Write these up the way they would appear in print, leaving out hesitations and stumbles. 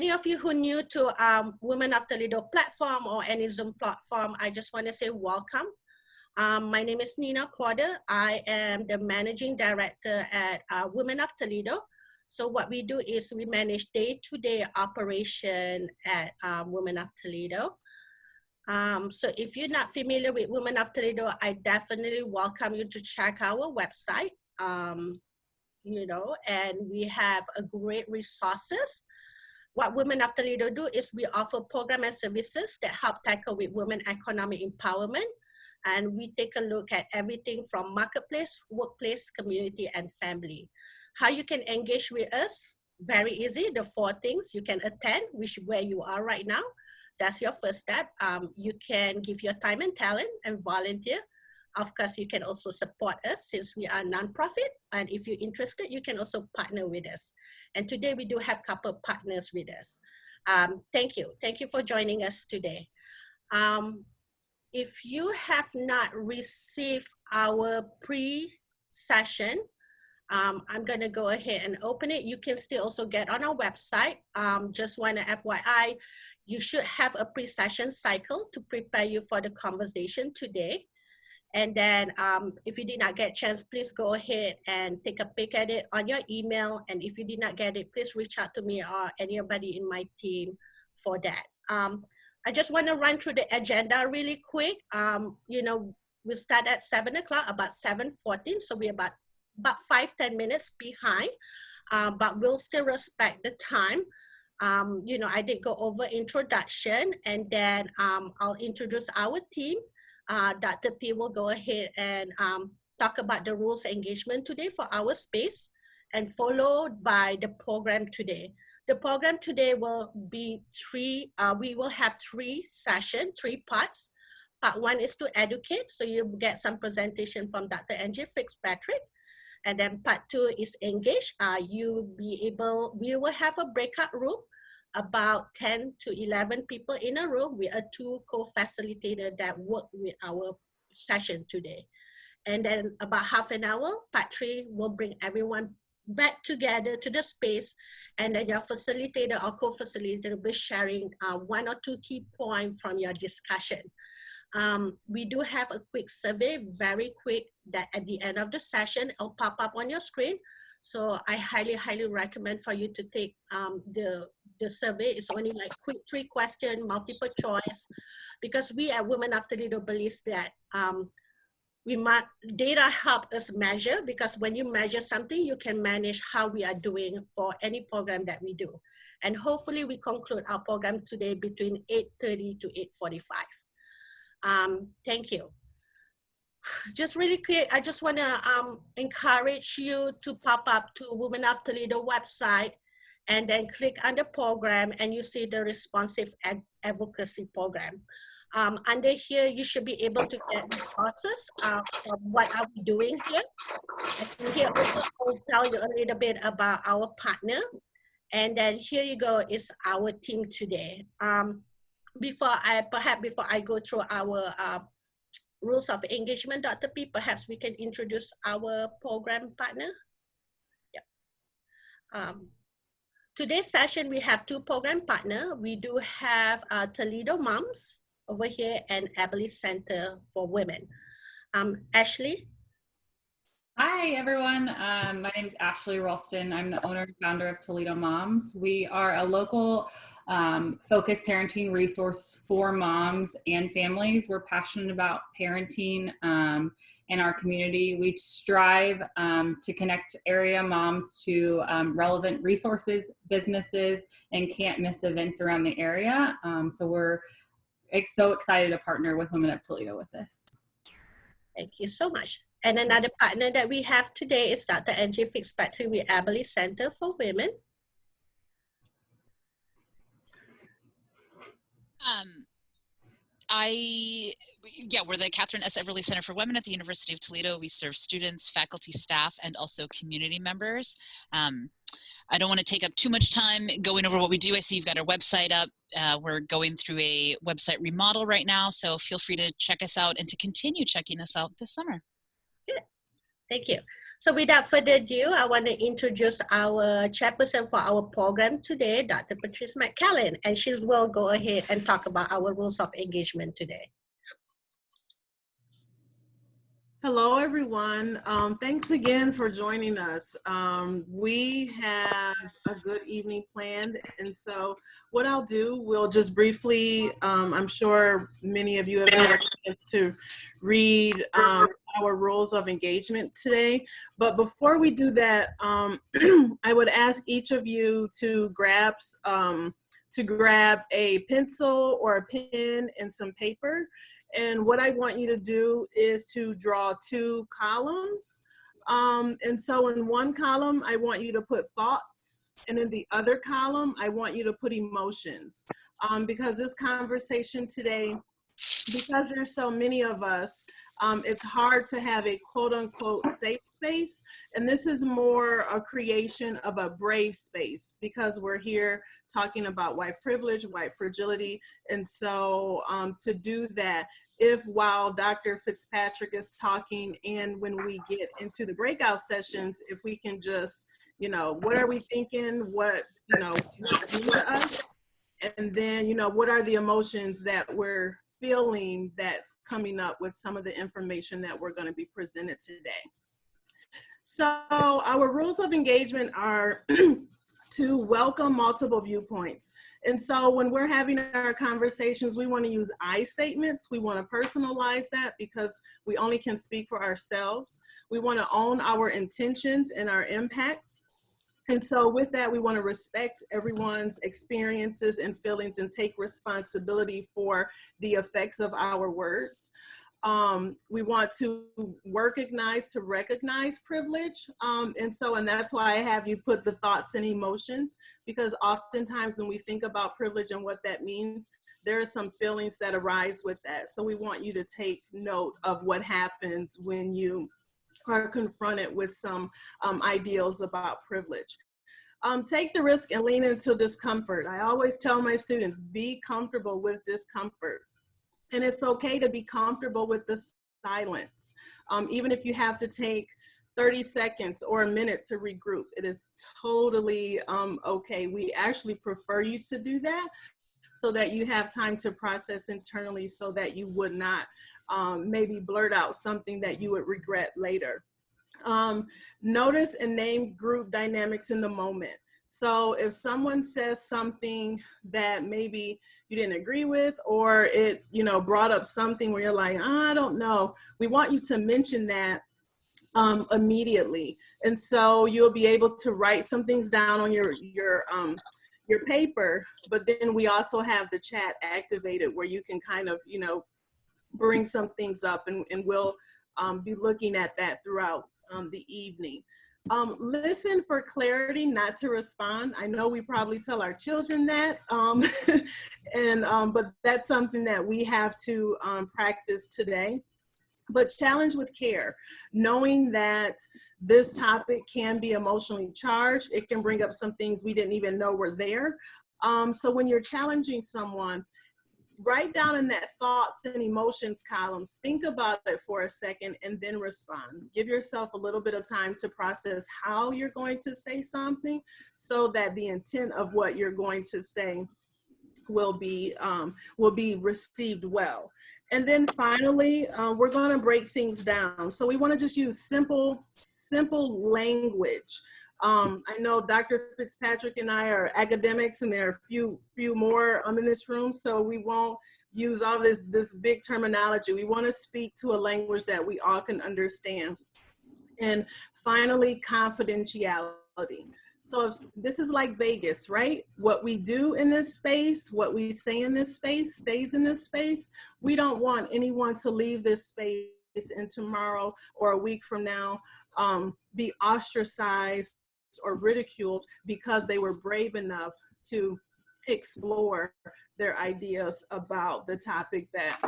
any of you who are new to Women of Toledo platform or any Zoom platform, I just want to say welcome. My name is Nina Corder. I am the Managing Director at Women of Toledo. So what we do is we manage day-to-day operation at Women of Toledo. So if you're not familiar with Women of Toledo, I definitely welcome you to check our website. You know, and we have a great resources. What Women of Toledo do is we offer programs and services that help tackle with women economic empowerment. And we take a look at everything from marketplace, workplace, community, and family. How you can engage with us? Very easy. The 4 things you can attend, where you are right now. That's your first step. You can give your time and talent and volunteer. Of course, you can also support us since we are nonprofit. And if you're interested, you can also partner with us. And today we do have a couple of partners with us. Thank you. Thank you for joining us today. If you have not received our pre-session, I'm gonna go ahead and open it. You can still also get on our website. Just want to FYI, you should have a pre-session cycle to prepare you for the conversation today. And then if you did not get a chance, please go ahead and take a peek at it on your email. And if you did not get it, please reach out to me or anybody in my team for that. I just want to run through the agenda really quick. You know, we start at 7 o'clock, about 7:14. So we're about 5-10 minutes behind, but we'll still respect the time. You know, I did go over introduction, and then I'll introduce our team. Dr. P will go ahead and talk about the rules of engagement today for our space, and followed by the program today. The program today will be we will have 3 sessions, 3 parts. Part 1 is to educate, so you'll get some presentation from Dr. Angie Fitzpatrick. And then part 2 is engage. We will have a breakout room, about 10 to 11 people in a room. We are 2 co-facilitators that work with our session today. And then about half an hour, part 3 will bring everyone back together to the space. And then your facilitator or co-facilitator will be sharing 1 or 2 key points from your discussion. We do have a quick survey, very quick, that at the end of the session, it'll pop up on your screen. So I highly, highly recommend for you to take the survey. It's only like quick 3 questions, multiple choice, because we at Women of Toledo believe that data help us measure, because when you measure something, you can manage how we are doing for any program that we do. And hopefully we conclude our program today between 8:30 to 8:45. Thank you. Just really quick, I just want to encourage you to pop up to Women of Toledo website and then click on the program, and you see the responsive advocacy program. Under here, you should be able to get resources of what are we doing here. And here also will tell you a little bit about our partner. And then here you go is our team today. Before I go through our rules of engagement, Dr. P, perhaps we can introduce our program partner. Yep. Today's session, we have 2 program partners. We do have Toledo Moms over here and Advocacy Center for Women. Ashley? Hi, everyone. My name is Ashley Ralston. I'm the owner and founder of Toledo Moms. We are a local focused parenting resource for moms and families. We're passionate about parenting in our community. We strive to connect area moms to relevant resources, businesses, and can't miss events around the area. So we're so excited to partner with Women of Toledo with this. Thank you so much. And another partner that we have today is Dr. Angie Fitzpatrick with Advocacy Center for Women. We're the Catherine S. Everly Center for Women at the University of Toledo. We serve students, faculty, staff, and also community members. I don't want to take up too much time going over what we do. I see you've got our website up. We're going through a website remodel right now, so feel free to check us out and to continue checking us out this summer. Good. Thank you. So without further ado, I want to introduce our chairperson for our program today, Dr. Patrice McCallan, and she will go ahead and talk about our rules of engagement today. Hello, everyone. Thanks again for joining us. We have a good evening planned, and so what I'll do, we'll just briefly, I'm sure many of you have had a chance to read our rules of engagement today, but before we do that, I would ask each of you to grab a pencil or a pen and some paper. And what I want you to do is to draw two columns. And so in one column, I want you to put thoughts. And in the other column, I want you to put emotions. Because this conversation today, because there's so many of us, it's hard to have a quote unquote safe space. And this is more a creation of a brave space because we're here talking about white privilege, white fragility. And so to do that, if while Dr. Fitzpatrick is talking and when we get into the breakout sessions, if we can just, what are we thinking? What, what's new to us? And then, what are the emotions that we're feeling that's coming up with some of the information that we're going to be presented today. So our rules of engagement are to welcome multiple viewpoints. And so when we're having our conversations, we want to use I statements. We want to personalize that because we only can speak for ourselves. We want to own our intentions and our impacts. And so with that, we want to respect everyone's experiences and feelings and take responsibility for the effects of our words. We want to recognize privilege. And that's why I have you put the thoughts and emotions, because oftentimes when we think about privilege and what that means, there are some feelings that arise with that. So we want you to take note of what happens when you are confronted with some ideals about privilege. Take the risk and lean into discomfort. I always tell my students, be comfortable with discomfort. And it's okay to be comfortable with the silence. Even if you have to take 30 seconds or a minute to regroup, it is totally okay. We actually prefer you to do that so that you have time to process internally so that you would not maybe blurt out something that you would regret later. Notice and name group dynamics in the moment. So if someone says something that maybe you didn't agree with, or it, brought up something where you're like, I don't know, we want you to mention that immediately. And so you'll be able to write some things down on your paper, but then we also have the chat activated where you can kind of, bring some things up, and we'll be looking at that throughout the evening. Listen for clarity, not to respond. I know we probably tell our children that, but that's something that we have to practice today. But challenge with care, knowing that this topic can be emotionally charged. It can bring up some things we didn't even know were there. So when you're challenging someone, write down in that thoughts and emotions columns, think about it for a second and then respond. Give yourself a little bit of time to process how you're going to say something so that the intent of what you're going to say will be received well. And then finally, we're going to break things down. So we want to just use simple language. I know Dr. Fitzpatrick and I are academics, and there are a few more in this room, so we won't use all this big terminology. We want to speak to a language that we all can understand. And finally, confidentiality. So if this is like Vegas, right? What we do in this space, what we say in this space, stays in this space. We don't want anyone to leave this space and tomorrow or a week from now be ostracized or ridiculed because they were brave enough to explore their ideas about the topic that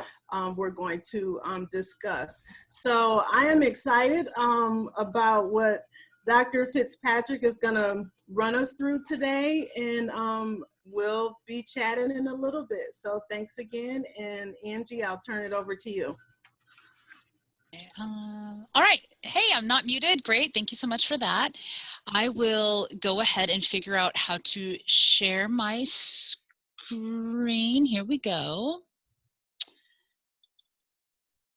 we're going to discuss. So I am excited about what Dr. Fitzpatrick is going to run us through today, and we'll be chatting in a little bit. So thanks again, and Angie, I'll turn it over to you. All right. Hey, I'm not muted. Great. Thank you so much for that. I will go ahead and figure out how to share my screen. Here we go.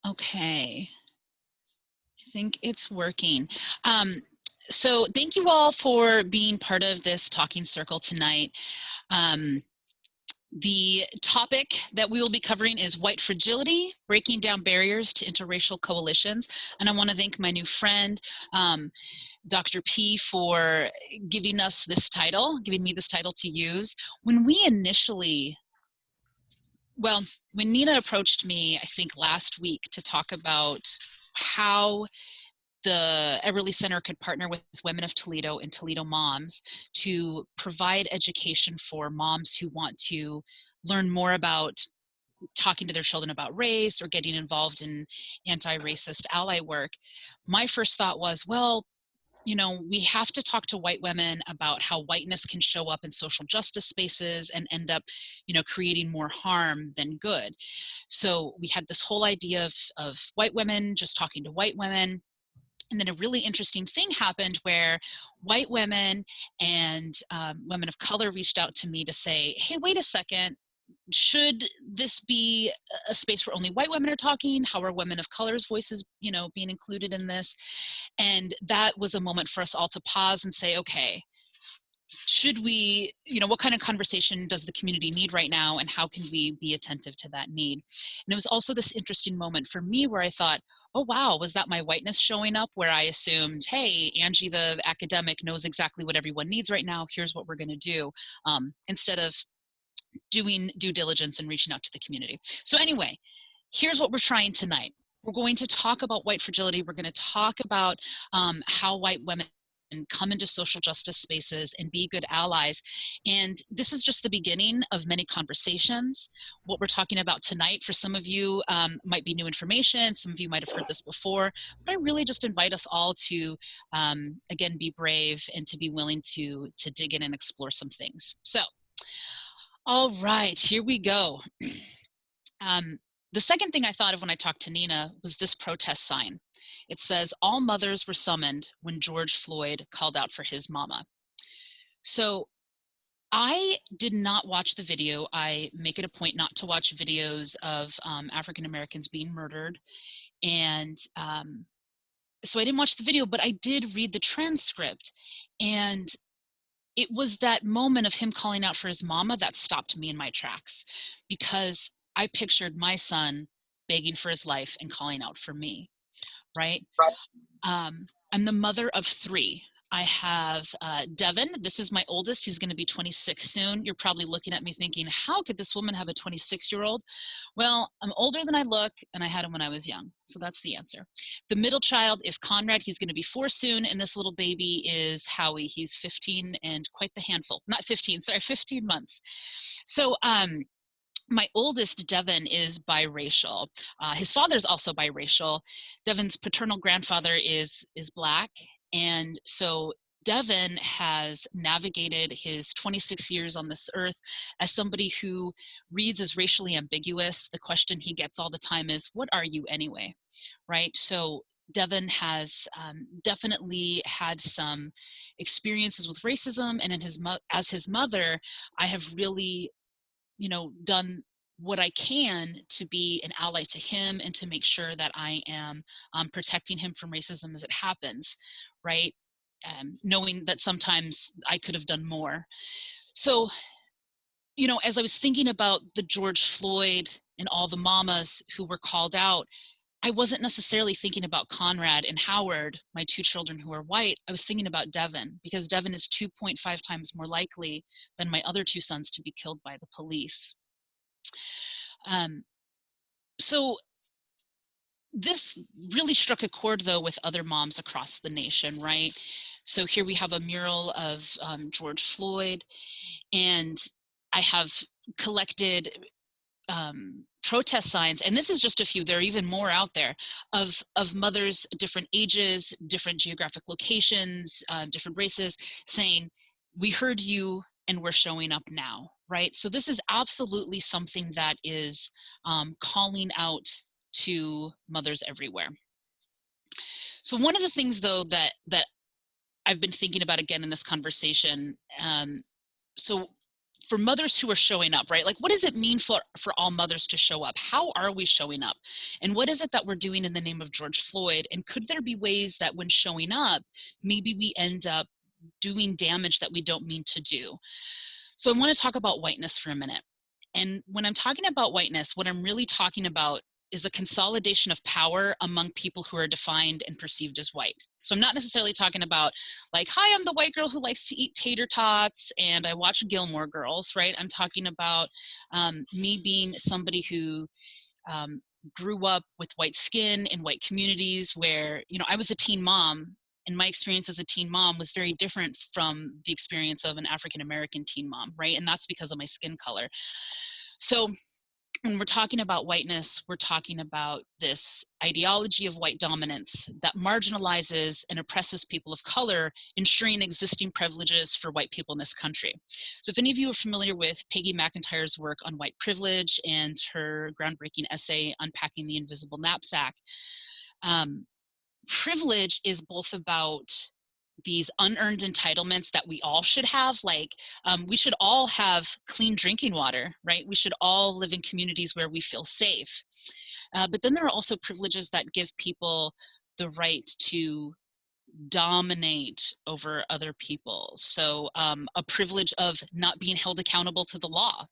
Okay. I think it's working. So thank you all for being part of this talking circle tonight. The topic that we will be covering is white fragility, breaking down barriers to interracial coalitions. And I want to thank my new friend, Dr. P, for giving me this title to use. When Nina approached me, I think last week, to talk about how the Everly Center could partner with Women of Toledo and Toledo Moms to provide education for moms who want to learn more about talking to their children about race or getting involved in anti-racist ally work. My first thought was, well, we have to talk to white women about how whiteness can show up in social justice spaces and end up, creating more harm than good. So we had this whole idea of white women just talking to white women. And then a really interesting thing happened where white women and women of color reached out to me to say, hey, wait a second, should this be a space where only white women are talking? How are women of color's voices, being included in this? And that was a moment for us all to pause and say, okay, should we, what kind of conversation does the community need right now, and how can we be attentive to that need? And it was also this interesting moment for me where I thought, oh wow, was that my whiteness showing up, where I assumed, hey, Angie the academic knows exactly what everyone needs right now, here's what we're going to do, instead of doing due diligence and reaching out to the community. So anyway, here's what we're trying tonight. We're going to talk about white fragility. We're going to talk about how white women come into social justice spaces and be good allies. And this is just the beginning of many conversations. What we're talking about tonight, for some of you, might be new information. Some of you might have heard this before, but I really just invite us all to, again, be brave and to be willing to dig in and explore some things. So, all right, here we go. The second thing I thought of when I talked to Nina was this protest sign. It says, all mothers were summoned when George Floyd called out for his mama. So I did not watch the video. I make it a point not to watch videos of African Americans being murdered. And so I didn't watch the video, but I did read the transcript. And it was that moment of him calling out for his mama that stopped me in my tracks, because I pictured my son begging for his life and calling out for me, right? I'm the mother of 3. I have Devin. This is my oldest. He's going to be 26 soon. You're probably looking at me thinking, how could this woman have a 26-year-old? Well, I'm older than I look, and I had him when I was young. So that's the answer. The middle child is Conrad. He's going to be 4 soon. And this little baby is Howie. He's 15 and quite the handful. Not 15, sorry, 15 months. So, my oldest, Devin, is biracial. His father's also biracial. Devin's paternal grandfather is Black. And so Devin has navigated his 26 years on this earth as somebody who reads as racially ambiguous. The question he gets all the time is, what are you anyway? Right? So Devin has definitely had some experiences with racism, and as his mother, I have really done what I can to be an ally to him and to make sure that I am protecting him from racism as it happens, right? Knowing that sometimes I could have done more. So, as I was thinking about the George Floyd and all the mamas who were called out, I wasn't necessarily thinking about Conrad and Howard, my 2 children who are white. I was thinking about Devin, because Devin is 2.5 times more likely than my other 2 sons to be killed by the police. So this really struck a chord, though, with other moms across the nation, right? So here we have a mural of George Floyd, and I have collected protest signs, and this is just a few, there are even more out there, of mothers, different ages, different geographic locations, different races, saying, we heard you and we're showing up now, right? So this is absolutely something that is calling out to mothers everywhere. So one of the things, though, that I've been thinking about again in this conversation, so for mothers who are showing up, right? Like, what does it mean for all mothers to show up? How are we showing up? And what is it that we're doing in the name of George Floyd? And could there be ways that when showing up, maybe we end up doing damage that we don't mean to do? So I want to talk about whiteness for a minute. And when I'm talking about whiteness, what I'm really talking about is a consolidation of power among people who are defined and perceived as white. So I'm not necessarily talking about like, hi, I'm the white girl who likes to eat tater tots and I watch Gilmore Girls, right? I'm talking about me being somebody who grew up with white skin in white communities where, you know, I was a teen mom, and my experience as a teen mom was very different from the experience of an African-American teen mom, right? And that's because of my skin color. So when we're talking about whiteness, we're talking about this ideology of white dominance that marginalizes and oppresses people of color, ensuring existing privileges for white people in this country. So if any of you are familiar with Peggy McIntyre's work on white privilege and her groundbreaking essay, Unpacking the Invisible Knapsack, privilege is both about these unearned entitlements that we all should have, like we should all have clean drinking water, right? We should all live in communities where we feel safe. But then there are also privileges that give people the right to dominate over other people. So a privilege of not being held accountable to the law,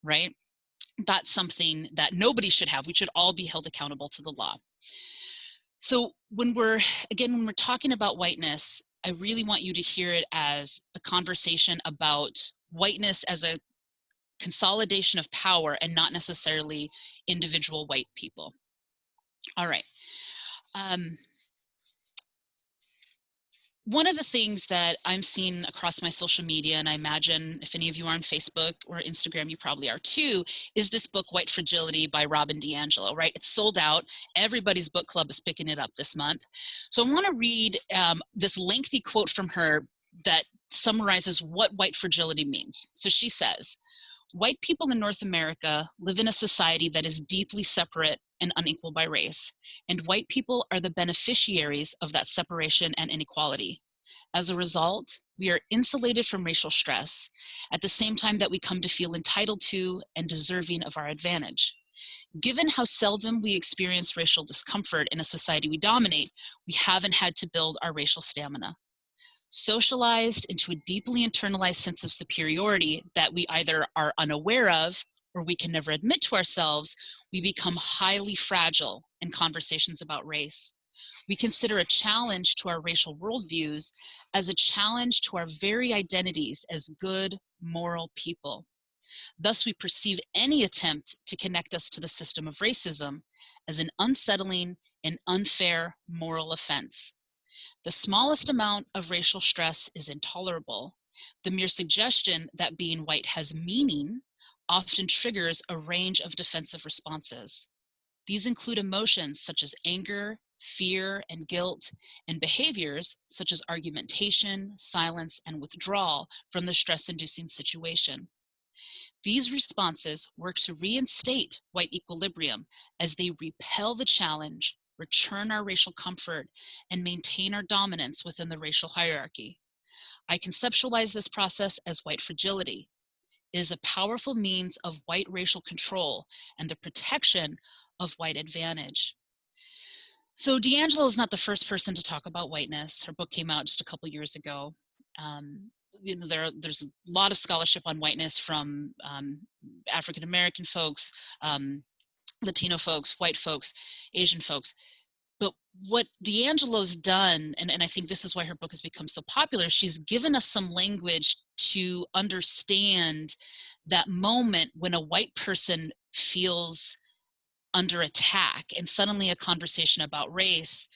right? That's something that nobody should have. We should all be held accountable to the law. So when we're talking about whiteness, I really want you to hear it as a conversation about whiteness as a consolidation of power and not necessarily individual white people. All right. One of the things that I'm seeing across my social media, and I imagine if any of you are on Facebook or Instagram, you probably are too, is this book, White Fragility by Robin DiAngelo, right? It's sold out. Everybody's book club is picking it up this month. So I want to read this lengthy quote from her that summarizes what white fragility means. So she says, white people in North America live in a society that is deeply separate and unequal by race, and white people are the beneficiaries of that separation and inequality. As a result, we are insulated from racial stress at the same time that we come to feel entitled to and deserving of our advantage. Given how seldom we experience racial discomfort in a society we dominate, we haven't had to build our racial stamina. Socialized into a deeply internalized sense of superiority that we either are unaware of or we can never admit to ourselves, we become highly fragile in conversations about race. We consider a challenge to our racial worldviews as a challenge to our very identities as good, moral people. Thus, we perceive any attempt to connect us to the system of racism as an unsettling and unfair moral offense. The smallest amount of racial stress is intolerable. The mere suggestion that being white has meaning often triggers a range of defensive responses. These include emotions such as anger, fear, and guilt, and behaviors such as argumentation, silence, and withdrawal from the stress-inducing situation. These responses work to reinstate white equilibrium as they repel the challenge, return our racial comfort, and maintain our dominance within the racial hierarchy. I conceptualize this process as white fragility. It is a powerful means of white racial control and the protection of white advantage. So DiAngelo is not the first person to talk about whiteness. Her book came out just a couple years ago. There's a lot of scholarship on whiteness from African-American folks, Latino folks, white folks, Asian folks. But what DiAngelo's done, and I think this is why her book has become so popular, she's given us some language to understand that moment when a white person feels under attack and suddenly a conversation about race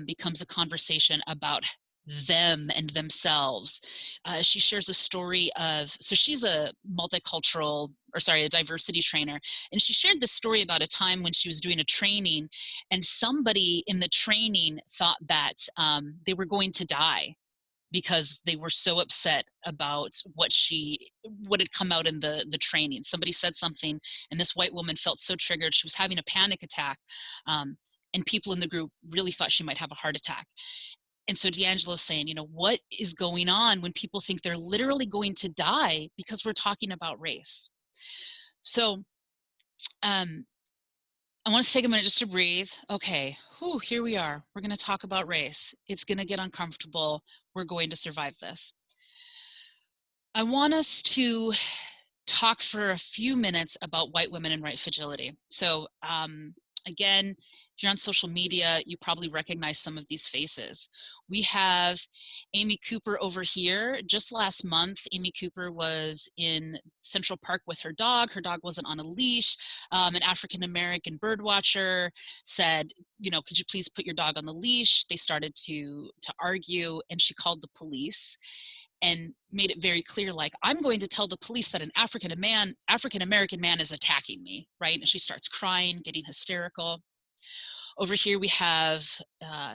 becomes a conversation about them and themselves. She shares a story of, so she's a a diversity trainer, and she shared this story about a time when she was doing a training and somebody in the training thought that they were going to die because they were so upset about what had come out in the training. Somebody said something and this white woman felt so triggered, she was having a panic attack. and people in the group really thought she might have a heart attack. And so D'Angela's saying, you know, what is going on when people think they're literally going to die because we're talking about race? So I want to take a minute just to breathe. Okay, whew, here we are. We're going to talk about race. It's going to get uncomfortable. We're going to survive this. I want us to talk for a few minutes about white women and white fragility. So again, if you're on social media, you probably recognize some of these faces. We have Amy Cooper over here. Just last month, Amy Cooper was in Central Park with her dog. Her dog wasn't on a leash. An African-American bird watcher said, you know, could you please put your dog on the leash? They started to argue, and she called the police and made it very clear, like, I'm going to tell the police that an African-American man is attacking me, right? And she starts crying, getting hysterical. Over here we have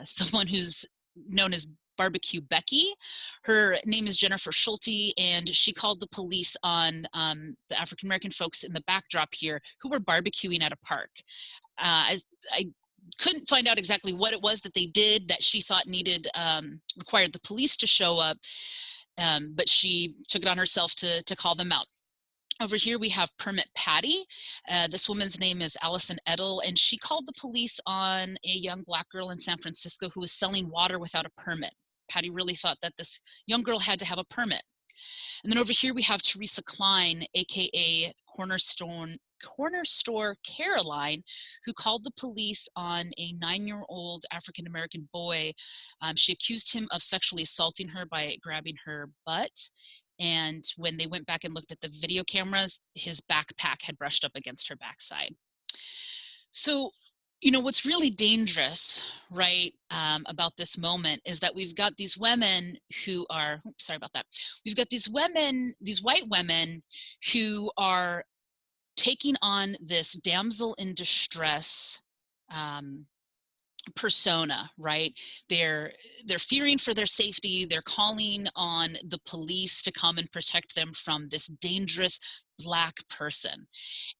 someone who's known as Barbecue Becky. Her name is Jennifer Schulte, and she called the police on the African-American folks in the backdrop here who were barbecuing at a park. I couldn't find out exactly what it was that they did that she thought required the police to show up. But she took it on herself to call them out. Over here we have Permit Patty. This woman's name is Allison Edel, and she called the police on a young Black girl in San Francisco who was selling water without a permit. Patty really thought that this young girl had to have a permit. And then over here we have Teresa Klein, aka Corner Store Caroline, who called the police on a 9-year-old African-American boy. She accused him of sexually assaulting her by grabbing her butt. And when they went back and looked at the video cameras, his backpack had brushed up against her backside. So, you know, what's really dangerous, right, about this moment is that we've got these women who are, sorry about that. We've got these women, these white women who are taking on this damsel in distress persona, right? They're fearing for their safety. They're calling on the police to come and protect them from this dangerous Black person.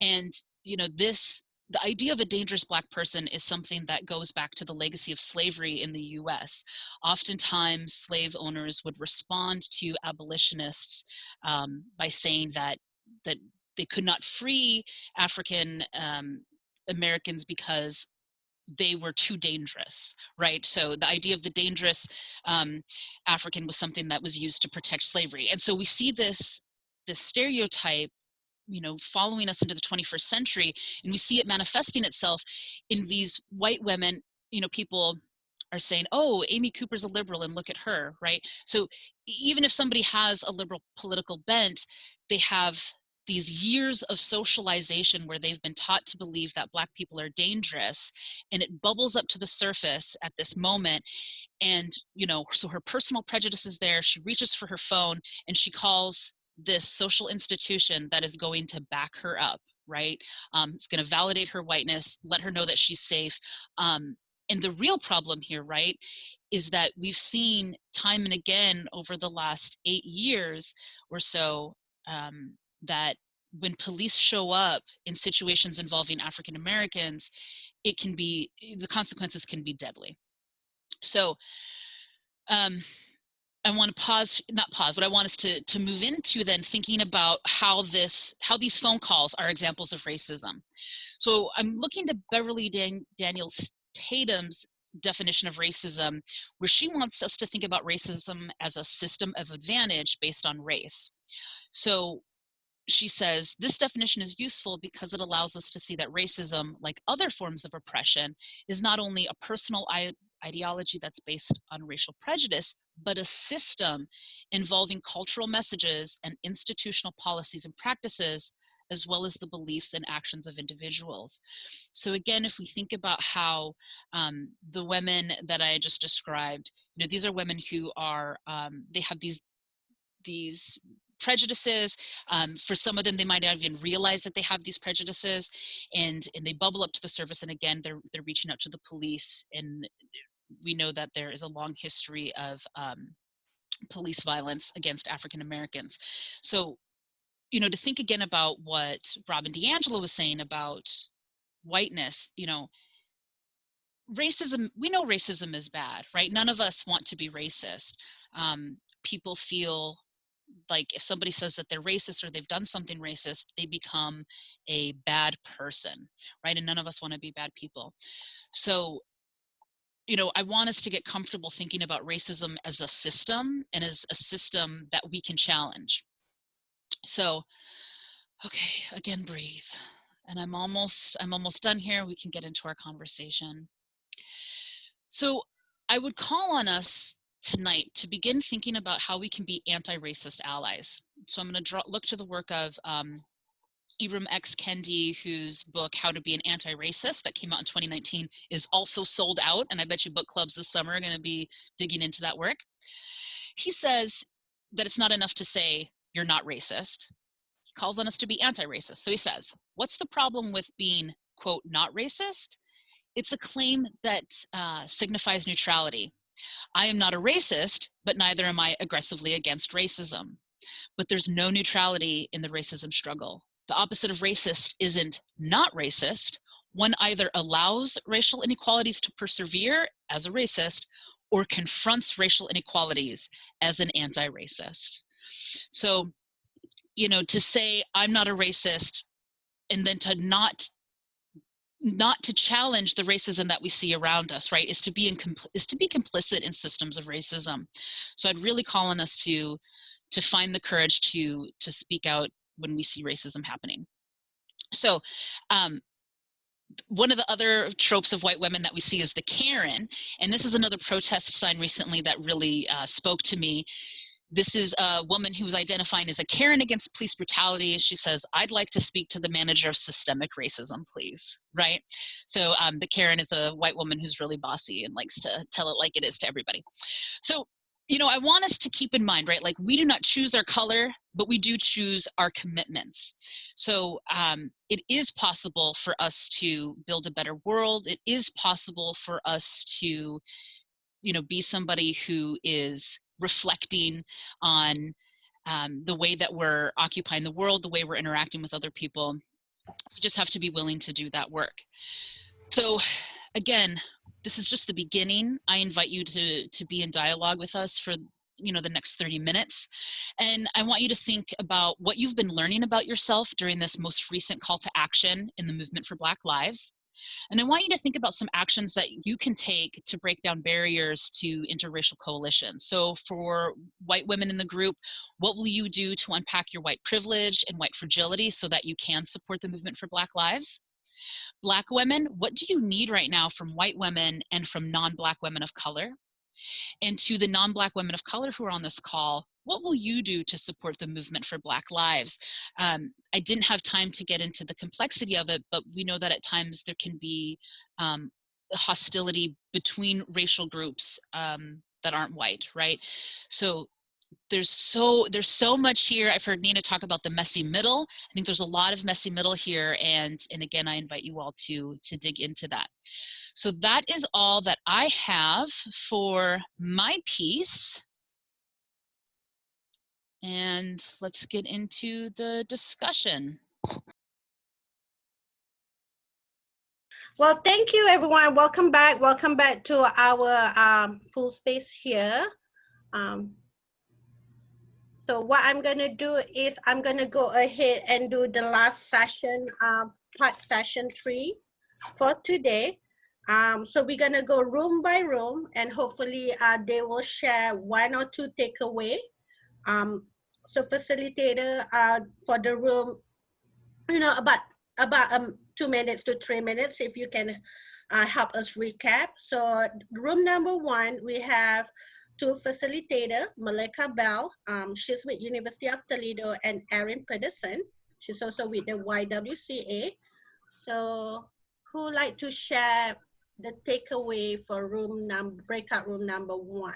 And, you know, the idea of a dangerous Black person is something that goes back to the legacy of slavery in the US. Oftentimes, slave owners would respond to abolitionists by saying that they could not free African Americans because they were too dangerous, right? So the idea of the dangerous African was something that was used to protect slavery. And so we see this stereotype, you know, following us into the 21st century, and we see it manifesting itself in these white women. You know, people are saying, oh, Amy Cooper's a liberal and look at her, right? So even if somebody has a liberal political bent, they have these years of socialization where they've been taught to believe that Black people are dangerous, and it bubbles up to the surface at this moment. And, you know, so her personal prejudice is there. She reaches for her phone and she calls this social institution that is going to back her up, right? It's going to validate her whiteness, let her know that she's safe. And the real problem here, right, is that we've seen time and again over the last 8 years or so that when police show up in situations involving African Americans, the consequences can be deadly. So I want to not pause, but I want us to move into then thinking about how these phone calls are examples of racism. So I'm looking to Beverly Daniels Tatum's definition of racism, where she wants us to think about racism as a system of advantage based on race. So she says, this definition is useful because it allows us to see that racism, like other forms of oppression, is not only a personal ideology that's based on racial prejudice, but a system involving cultural messages and institutional policies and practices, as well as the beliefs and actions of individuals. So again, if we think about how the women that I just described, you know, these are women who are, they have these prejudices. For some of them, they might not even realize that they have these prejudices, and they bubble up to the surface. And again, they're reaching out to the police, and we know that there is a long history of police violence against African Americans. So, you know, to think again about what Robin DiAngelo was saying about whiteness, you know, racism, we know racism is bad, right? None of us want to be racist. People feel like if somebody says that they're racist or they've done something racist, they become a bad person, right? And none of us want to be bad people. So, you know, I want us to get comfortable thinking about racism as a system and as a system that we can challenge. So, okay, again, breathe. And I'm almost done here. We can get into our conversation. So I would call on us tonight to begin thinking about how we can be anti-racist allies. So I'm going to look to the work of Ibram X. Kendi, whose book, How to Be an Anti-Racist, that came out in 2019, is also sold out. And I bet you book clubs this summer are going to be digging into that work. He says that it's not enough to say, you're not racist. He calls on us to be anti-racist. So he says, what's the problem with being, quote, not racist? It's a claim that signifies neutrality. I am not a racist, but neither am I aggressively against racism. But there's no neutrality in the racism struggle. The opposite of racist isn't not racist. One either allows racial inequalities to persevere as a racist or confronts racial inequalities as an anti-racist. So, you know, to say I'm not a racist and then to not to challenge the racism that we see around us, right, is to be complicit in systems of racism. So I'd really call on us to find the courage to speak out when we see racism happening. So one of the other tropes of white women that we see is the Karen, and this is another protest sign recently that really spoke to me. This is a woman who's identifying as a Karen against police brutality. She says, I'd like to speak to the manager of systemic racism, please, right? So the Karen is a white woman who's really bossy and likes to tell it like it is to everybody. So, you know, I want us to keep in mind, right, like we do not choose our color, but we do choose our commitments. So it is possible for us to build a better world. It is possible for us to, you know, be somebody who is reflecting on the way that we're occupying the world, the way we're interacting with other people. We just have to be willing to do that work. So again, this is just the beginning. I invite you to be in dialogue with us for, you know, the next 30 minutes. And I want you to think about what you've been learning about yourself during this most recent call to action in the movement for Black Lives. And I want you to think about some actions that you can take to break down barriers to interracial coalitions. So for white women in the group, what will you do to unpack your white privilege and white fragility so that you can support the movement for Black lives? Black women, what do you need right now from white women and from non-Black women of color? And to the non-Black women of color who are on this call, what will you do to support the movement for Black lives? I didn't have time to get into the complexity of it, but we know that at times there can be hostility between racial groups that aren't white, right? So there's so much here. I've heard Nina talk about the messy middle. I think there's a lot of messy middle here, and again, I invite you all to dig into that. So that is all that I have for my piece. And let's get into the discussion. Well, thank you, everyone. Welcome back. Welcome back to our full space here. So what I'm going to do is I'm going to go ahead and do the last session, part session 3 for today. So we're going to go room by room, and hopefully they will share 1 or 2 takeaway. So facilitator for the room, you know, about 2 minutes to 3 minutes, if you can help us recap. So room number 1, we have 2 facilitator, Malika Bell. She's with University of Toledo, and Erin Pedersen. She's also with the YWCA. So who would like to share the takeaway for breakout room number 1?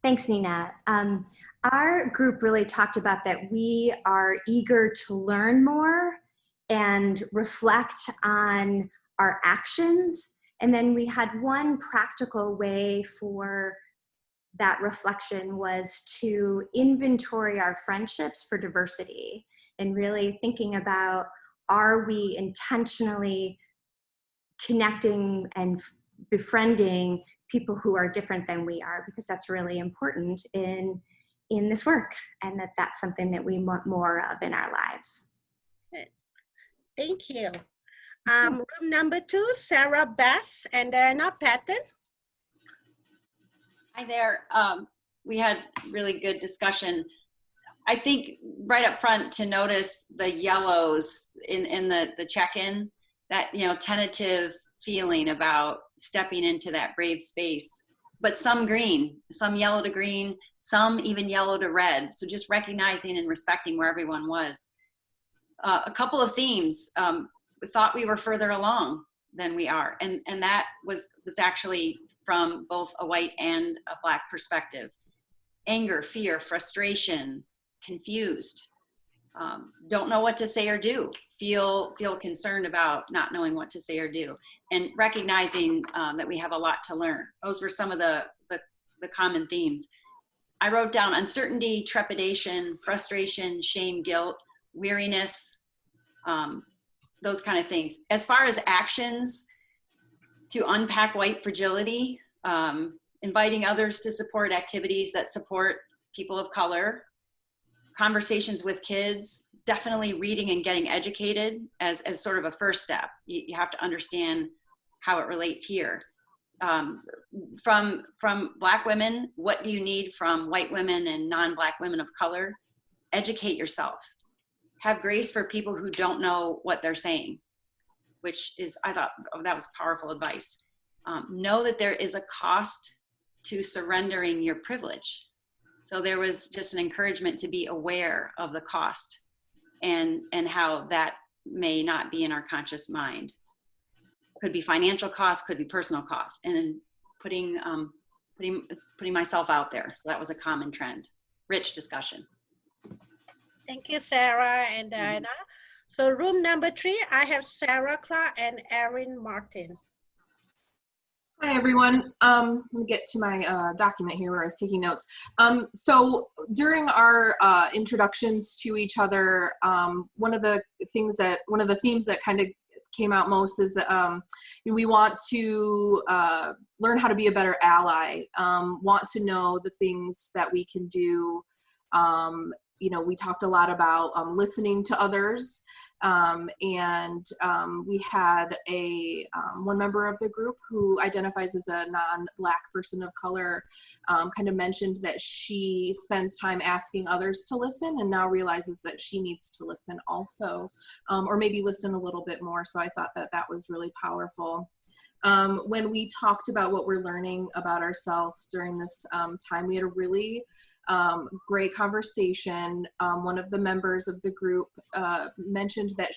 Thanks, Nina. Our group really talked about that we are eager to learn more and reflect on our actions. And then we had one practical way for that reflection was to inventory our friendships for diversity. and really thinking about, are we intentionally connecting and befriending people who are different than we are, because that's really important in this work, and that's something that we want more of in our lives. Good. Thank you. Room number 2, Sarah Bess, and then Patton. Hi there. We had really good discussion. I think right up front to notice the yellows in the check-in, that, you know, tentative feeling about stepping into that brave space, but some green, some yellow to green, some even yellow to red. So just recognizing and respecting where everyone was. A couple of themes. Thought we were further along than we are. And that was actually from both a white and a Black perspective. Anger, fear, frustration, confused, don't know what to say or do, feel concerned about not knowing what to say or do, and recognizing that we have a lot to learn. Those were some of the common themes. I wrote down uncertainty, trepidation, frustration, shame, guilt, weariness, those kind of things. As far as actions to unpack white fragility, inviting others to support activities that support people of color, conversations with kids, definitely reading and getting educated as sort of a first step. You have to understand how it relates here. From Black women, what do you need from white women and non-Black women of color? Educate yourself. Have grace for people who don't know what they're saying, which is, I thought, oh, that was powerful advice. Know that there is a cost to surrendering your privilege. So there was just an encouragement to be aware of the cost and how that may not be in our conscious mind. Could be financial costs, could be personal costs, and putting myself out there. So that was a common trend. Rich discussion. Thank you, Sarah and Diana. So room number 3, I have Sarah Clark and Erin Martin. Hi, everyone. Let me get to my document here where I was taking notes. So during our introductions to each other, one of the themes that kind of came out most is that we want to learn how to be a better ally, want to know the things that we can do. You know, we talked a lot about listening to others, and we had one member of the group who identifies as a non-Black person of color kind of mentioned that she spends time asking others to listen and now realizes that she needs to listen also, or maybe listen a little bit more. So I thought that was really powerful. When we talked about what we're learning about ourselves during this time, we had a really great conversation. One of the members of the group mentioned that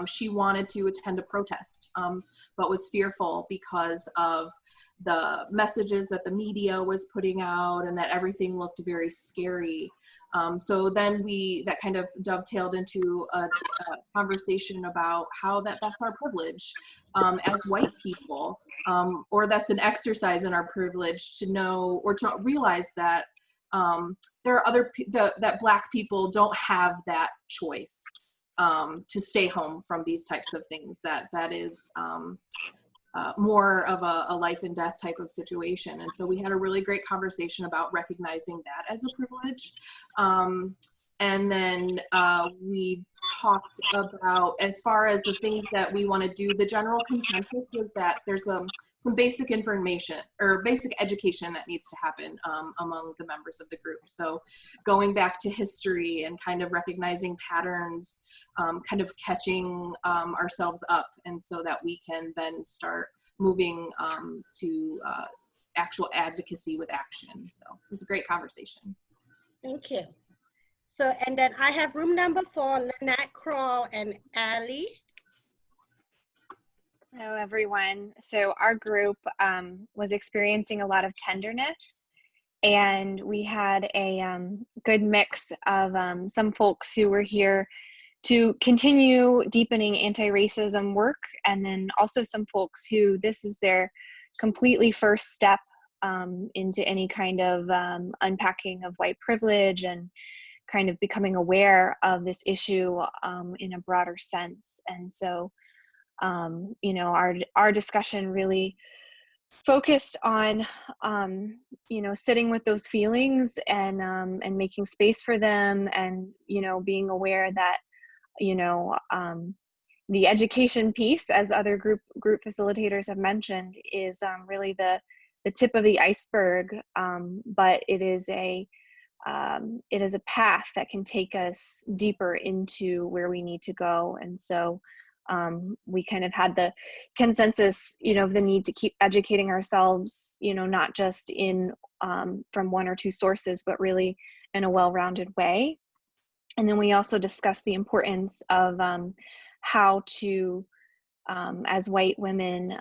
she wanted to attend a protest, but was fearful because of the messages that the media was putting out and that everything looked very scary. So then that kind of dovetailed into a conversation about how that's our privilege as white people, or that's an exercise in our privilege to know or to realize that there are that Black people don't have that choice to stay home from these types of things. That is more of a life and death type of situation. And so we had a really great conversation about recognizing that as a privilege. And then we talked about, as far as the things that we want to do, the general consensus was that there's some basic information or basic education that needs to happen among the members of the group. So going back to history and kind of recognizing patterns, kind of catching ourselves up, and so that we can then start moving to actual advocacy with action. So it was a great conversation. Thank you. So, and then I have room number 4, Lynette Kroll and Allie. Hello, everyone. So our group was experiencing a lot of tenderness, and we had a good mix of some folks who were here to continue deepening anti-racism work, and then also some folks who this is their completely first step into any kind of unpacking of white privilege and kind of becoming aware of this issue in a broader sense. And so, you know, our discussion really focused on, you know, sitting with those feelings and making space for them, and, you know, being aware that, you know, the education piece, as other group facilitators have mentioned, is really the tip of the iceberg, but it is a path that can take us deeper into where we need to go. And so we kind of had the consensus, you know, of the need to keep educating ourselves, you know, not just in from one or two sources, but really in a well-rounded way. And then we also discussed the importance of how to, as white women,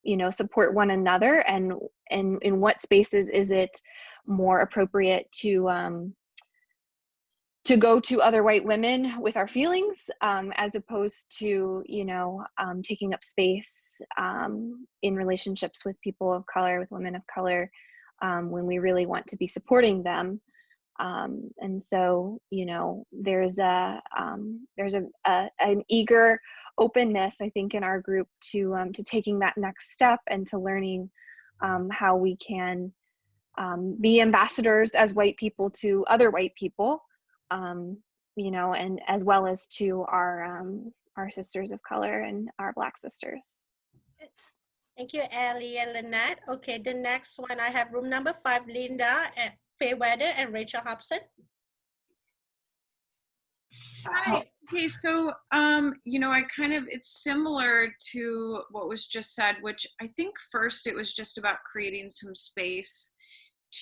you know, support one another, and in what spaces is it more appropriate to go to other white women with our feelings, as opposed to, you know, taking up space in relationships with people of color, with women of color, when we really want to be supporting them. And so, you know, there's an eager openness, I think, in our group to taking that next step and to learning how we can be ambassadors as white people to other white people, you know, and as well as to our sisters of color and our Black sisters. Thank you, Ellie and Lynette. Okay, the next one, I have room number 5, Linda, and Fairweather, and Rachel Hobson. Hi. Okay, so you know, it's similar to what was just said, which I think first it was just about creating some space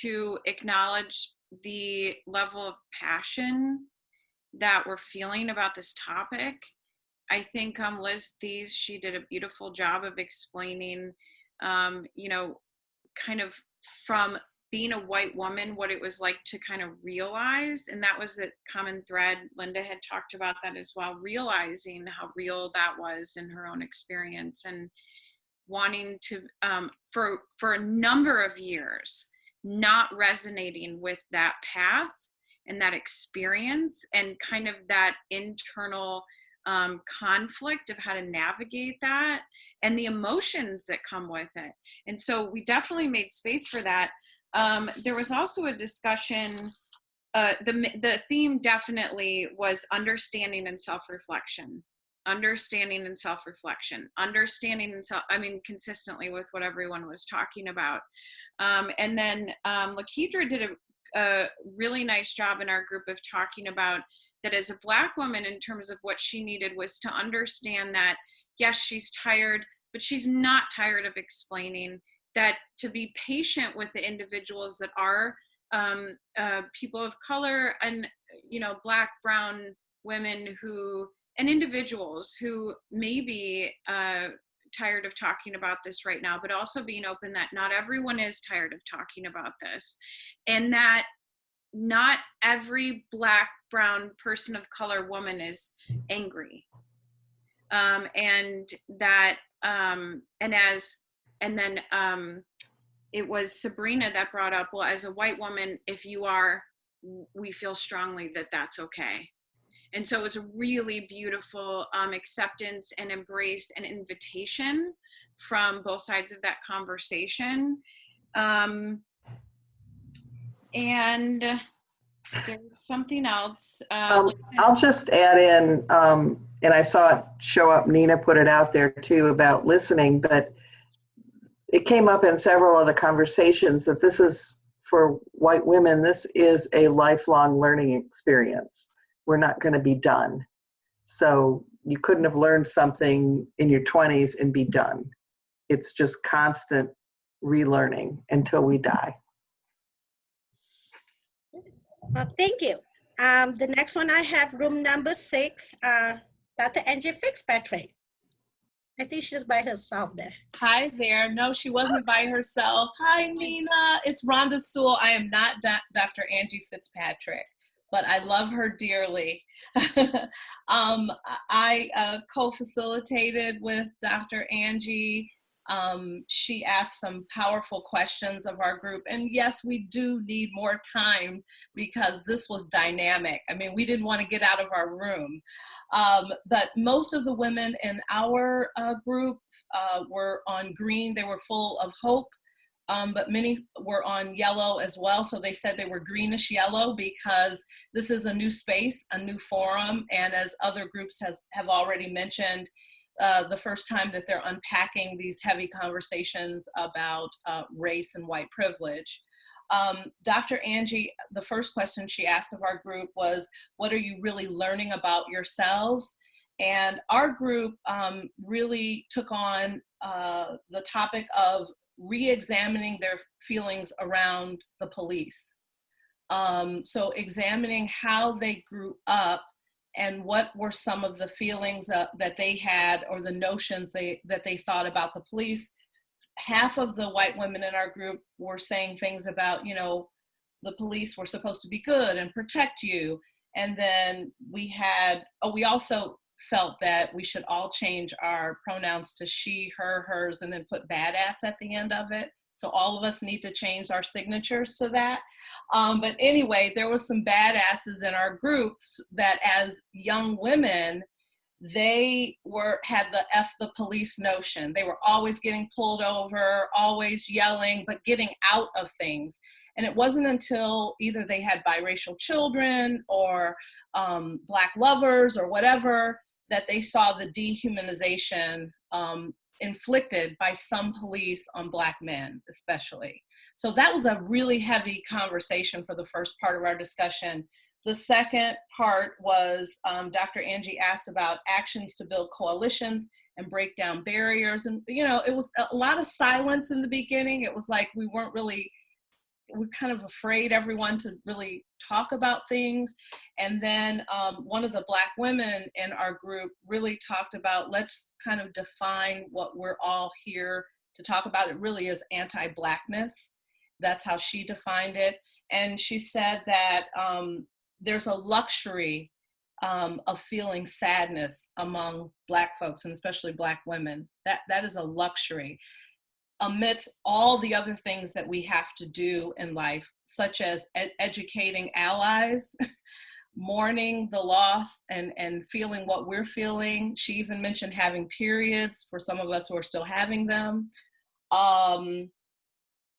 to acknowledge the level of passion that we're feeling about this topic. I think Liz Thies, she did a beautiful job of explaining, you know, kind of from being a white woman, what it was like to kind of realize, and that was a common thread. Linda had talked about that as well, realizing how real that was in her own experience, and wanting to, for a number of years, not resonating with that path and that experience, and kind of that internal conflict of how to navigate that and the emotions that come with it. And so we definitely made space for that. There was also a discussion, the theme definitely was understanding and self-reflection, I mean, consistently with what everyone was talking about. And then Lakedra did a really nice job in our group of talking about that as a Black woman, in terms of what she needed was to understand that, yes, she's tired, but she's not tired of explaining, that to be patient with the individuals that are people of color, and, you know, Black, brown women who, and individuals who may be tired of talking about this right now, but also being open that not everyone is tired of talking about this, and that not every Black, brown, person of color woman is angry, and that it was Sabrina that brought up, well, as a white woman, if you are, we feel strongly that that's okay. And so it was a really beautiful acceptance and embrace and invitation from both sides of that conversation. And there's something else. I'll just add in, and I saw it show up, Nina put it out there too, about listening, but it came up in several of the conversations that this is, for white women, this is a lifelong learning experience. We're not going to be done. So you couldn't have learned something in your 20s and be done. It's just constant relearning until we die. Well, thank you. The next one, I have room number 6, Dr. Angie Fitzpatrick. I think she's by herself there. Hi there. No, she wasn't by herself. Hi, Nina. It's Rhonda Sewell. I am not Dr. Angie Fitzpatrick, but I love her dearly. I co-facilitated with Dr. Angie She asked some powerful questions of our group. And yes, we do need more time because this was dynamic. I mean, we didn't want to get out of our room. But most of the women in our group were on green. They were full of hope. But many were on yellow as well. So they said they were greenish yellow because this is a new space, a new forum. And as other groups have already mentioned, the first time that they're unpacking these heavy conversations about race and white privilege. Dr. Angie, the first question she asked of our group was, what are you really learning about yourselves? And our group really took on the topic of re-examining their feelings around the police. So examining how they grew up and what were some of the feelings that they had or the notions that they thought about the police. Half of the white women in our group were saying things about, you know, the police were supposed to be good and protect you. And then we also felt that we should all change our pronouns to she, her, hers, and then put badass at the end of it. So all of us need to change our signatures to that. But anyway, there was some badasses in our groups that as young women, they had the F the police notion. They were always getting pulled over, always yelling, but getting out of things. And it wasn't until either they had biracial children or Black lovers or whatever that they saw the dehumanization inflicted by some police on Black men, especially. So that was a really heavy conversation for the first part of our discussion. The second part was Dr. Angie asked about actions to build coalitions and break down barriers. And, you know, it was a lot of silence in the beginning. It was like we're kind of afraid everyone to really talk about things. And then one of the Black women in our group really talked about, let's kind of define what we're all here to talk about. It really is anti-Blackness. That's how she defined it. And she said that there's a luxury of feeling sadness among Black folks, and especially Black women. That is a luxury amidst all the other things that we have to do in life, such as educating allies, mourning the loss and feeling what we're feeling. She even mentioned having periods for some of us who are still having them,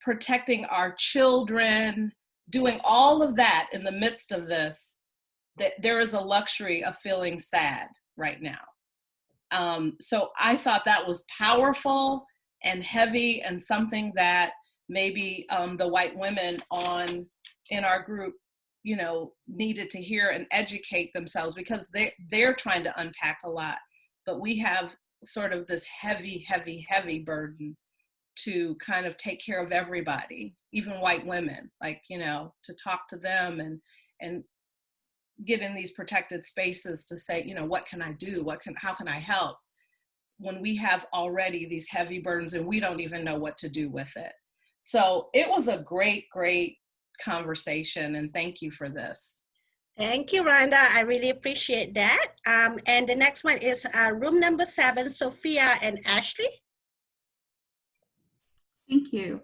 protecting our children, doing all of that in the midst of this, that there is a luxury of feeling sad right now. So I thought that was powerful and heavy and something that maybe the white women in our group, you know, needed to hear and educate themselves, because they're trying to unpack a lot, but we have sort of this heavy, heavy, heavy burden to kind of take care of everybody, even white women, like, you know, to talk to them and get in these protected spaces to say, you know, what can I do? How can I help? When we have already these heavy burdens and we don't even know what to do with it. So it was a great, great conversation, and thank you for this. Thank you, Rhonda. I really appreciate that. And the next one is room number 7, Sophia and Ashley. Thank you.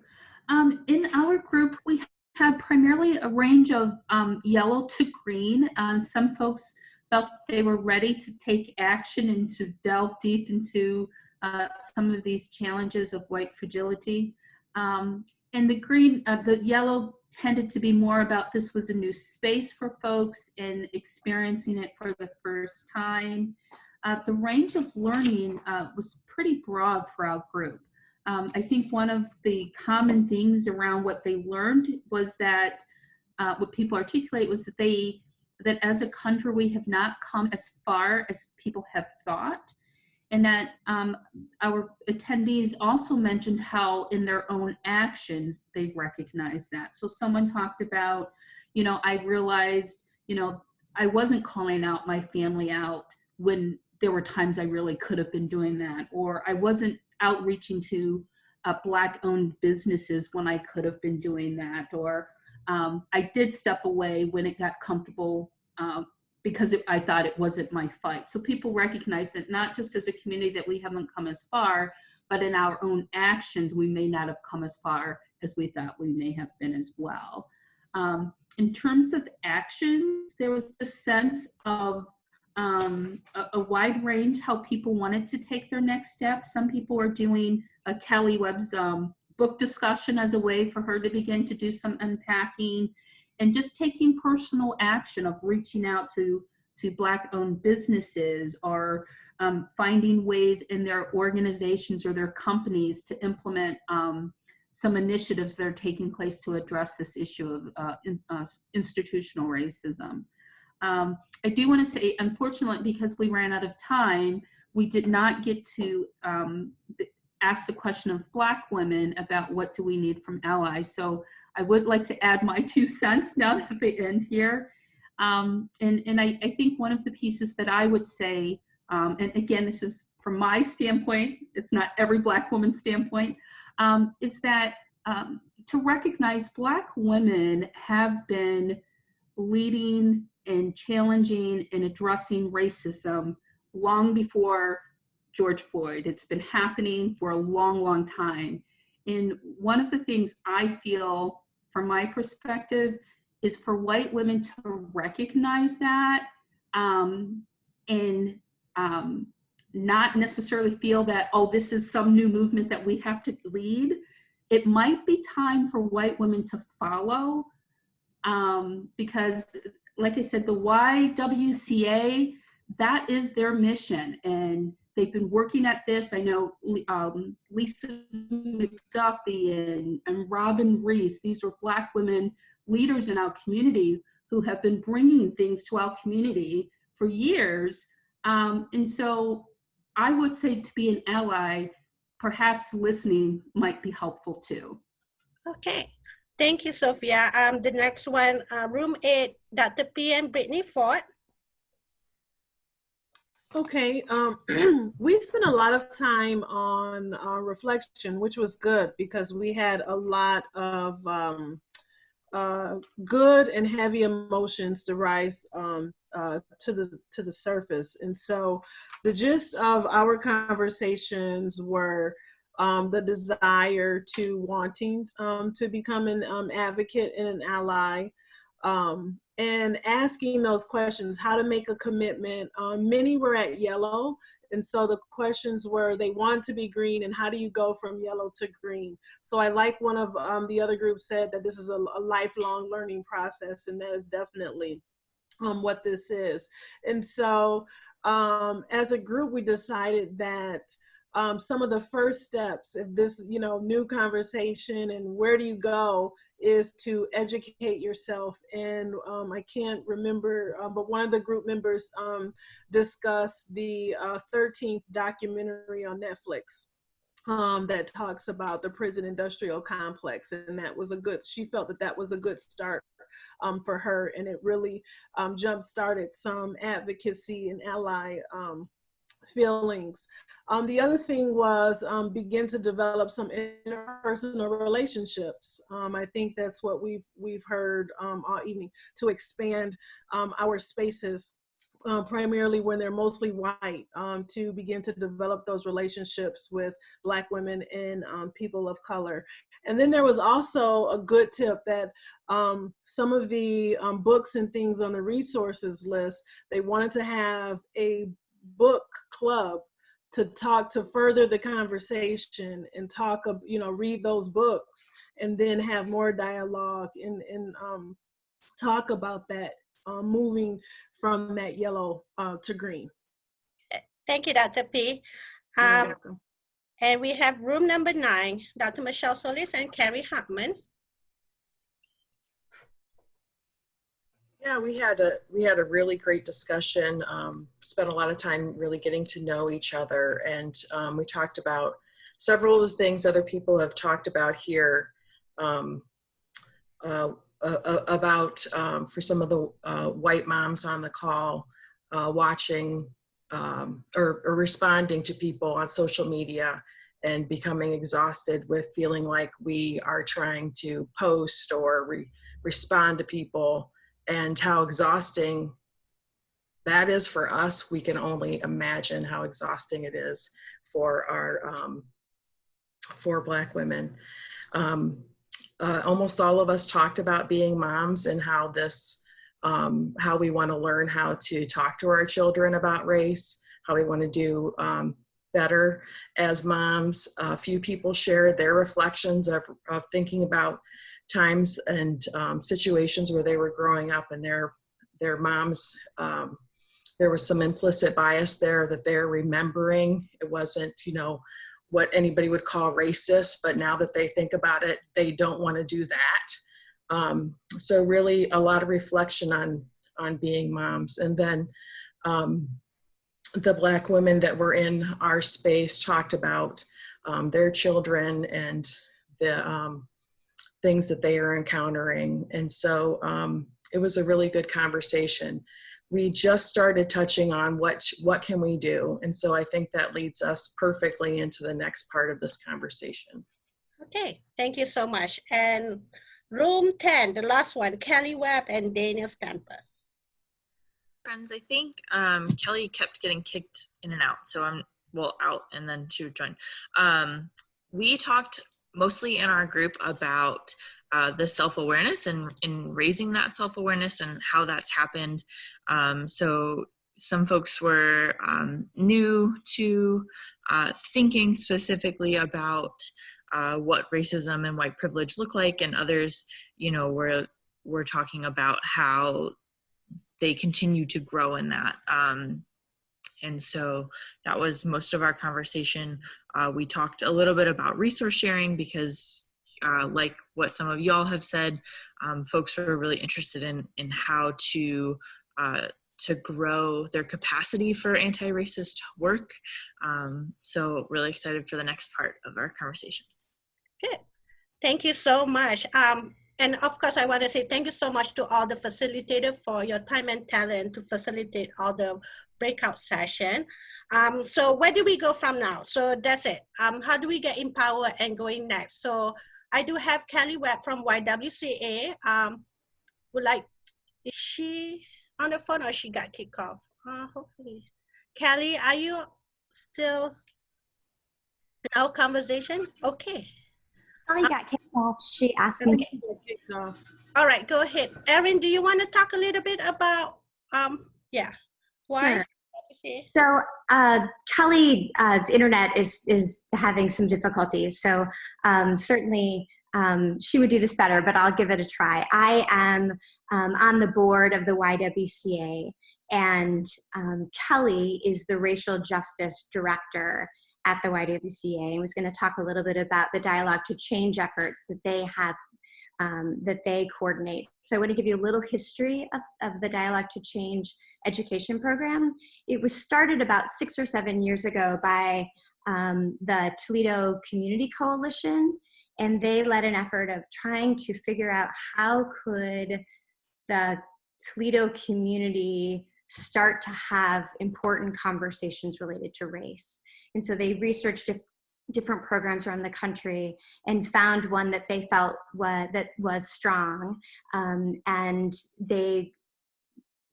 In our group, we had primarily a range of yellow to green. Some folks felt they were ready to take action and to delve deep into some of these challenges of white fragility. And the yellow tended to be more about this was a new space for folks and experiencing it for the first time. The range of learning was pretty broad for our group. I think one of the common things around what they learned was that what people articulate was that as a country we have not come as far as people have thought, and that our attendees also mentioned how in their own actions they recognize that. So someone talked about, you know, I realized, you know, I wasn't calling out my family out when there were times I really could have been doing that, or I wasn't outreaching to Black-owned businesses when I could have been doing that, or I did step away when it got comfortable because I thought it wasn't my fight. So people recognize that not just as a community that we haven't come as far, but in our own actions, we may not have come as far as we thought we may have been as well. In terms of actions, there was a sense of a wide range how people wanted to take their next step. Some people are doing Kelly Webb's book discussion as a way for her to begin to do some unpacking, and just taking personal action of reaching out to Black-owned businesses, or finding ways in their organizations or their companies to implement some initiatives that are taking place to address this issue of institutional racism. I do want to say, unfortunately, because we ran out of time, we did not get to ask the question of Black women about what do we need from allies. So I would like to add my 2 cents now at the end here. And I think one of the pieces that I would say, and again, this is from my standpoint, it's not every Black woman's standpoint, is that to recognize Black women have been leading and challenging and addressing racism long before George Floyd. It's been happening for a long, long time. And one of the things I feel, from my perspective, is for white women to recognize that and not necessarily feel that, oh, this is some new movement that we have to lead. It might be time for white women to follow, because, like I said, the YWCA, that is their mission, and they've been working at this. I know Lisa McDuffie and Robin Reese, these are Black women leaders in our community who have been bringing things to our community for years. And so I would say, to be an ally, perhaps listening might be helpful too. Okay, thank you, Sophia. The next one, room 8, Dr. P and Brittany Ford. Okay, we spent a lot of time on reflection, which was good because we had a lot of good and heavy emotions to rise to the surface. And so the gist of our conversations were the desire to wanting to become an advocate and an ally, and asking those questions, how to make a commitment. Many were at yellow, and so the questions were, they want to be green, and how do you go from yellow to green? So I like one of the other groups said that this is a lifelong learning process, and that is definitely what this is. And so as a group, we decided that some of the first steps of this, new conversation and where do you go, is to educate yourself. And I can't remember, but one of the group members discussed the 13th documentary on Netflix that talks about the prison industrial complex, and that was she felt that was a good start for her, and it really jump-started some advocacy and ally feelings. The other thing was begin to develop some interpersonal relationships. I think that's what we've heard all evening, to expand our spaces, primarily when they're mostly white, to begin to develop those relationships with Black women and people of color. And then there was also a good tip that some of the books and things on the resources list, they wanted to have a book club to further the conversation and read those books and then have more dialogue and talk about that, moving from that yellow to green. Thank you, Dr. P. And we have room number 9, Dr. Michelle Solis and Carrie Hartman. Yeah, we had a really great discussion. Spent a lot of time really getting to know each other, and we talked about several of the things other people have talked about here. About for some of the white moms on the call, watching or responding to people on social media and becoming exhausted with feeling like we are trying to post or respond to people, and how exhausting that is for us. We can only imagine how exhausting it is for our for Black women. Almost all of us talked about being moms and how this, how we want to learn how to talk to our children about race, how we want to do better as moms. A few people shared their reflections of thinking about times and situations where they were growing up and their moms, there was some implicit bias there that they're remembering. It wasn't, you know, what anybody would call racist, but now that they think about it, they don't want to do that. So really a lot of reflection on being moms. And then the Black women that were in our space talked about their children and the things that they are encountering. And so it was a really good conversation. We just started touching on what can we do? And so I think that leads us perfectly into the next part of this conversation. Okay, thank you so much. And room 10, the last one, Kelly Webb and Daniel Stamper. Friends, I think Kelly kept getting kicked in and out. So I'm, well, out and then she would join. We talked mostly in our group about the self-awareness and in raising that self-awareness and how that's happened. So some folks were new to thinking specifically about what racism and white privilege look like, and others, you know, were talking about how they continue to grow in that. And so that was most of our conversation. We talked a little bit about resource sharing because like what some of y'all have said, folks were really interested in how to grow their capacity for anti-racist work. So really excited for the next part of our conversation. Good, thank you so much. And of course, I want to say thank you so much to all the facilitators for your time and talent to facilitate all the breakout session. So where do we go from now? So that's it. How do we get empowered and going next? So I do have Kelly Webb from YWCA. Is she on the phone or she got kicked off? Hopefully. Kelly, are you still in our conversation? Okay. Kelly got kicked off. She asked me to. All right, go ahead. Erin, do you want to talk a little bit about, why? Sure. So Kelly's internet is having some difficulties. So certainly she would do this better, but I'll give it a try. I am on the board of the YWCA, and Kelly is the racial justice director at the YWCA, and was going to talk a little bit about the Dialogue to Change efforts that they have, that they coordinate. So I want to give you a little history of the Dialogue to Change education program. It was started about 6 or 7 years ago by the Toledo Community Coalition, and they led an effort of trying to figure out how could the Toledo community start to have important conversations related to race. And so they researched different programs around the country and found one that they felt was strong, and they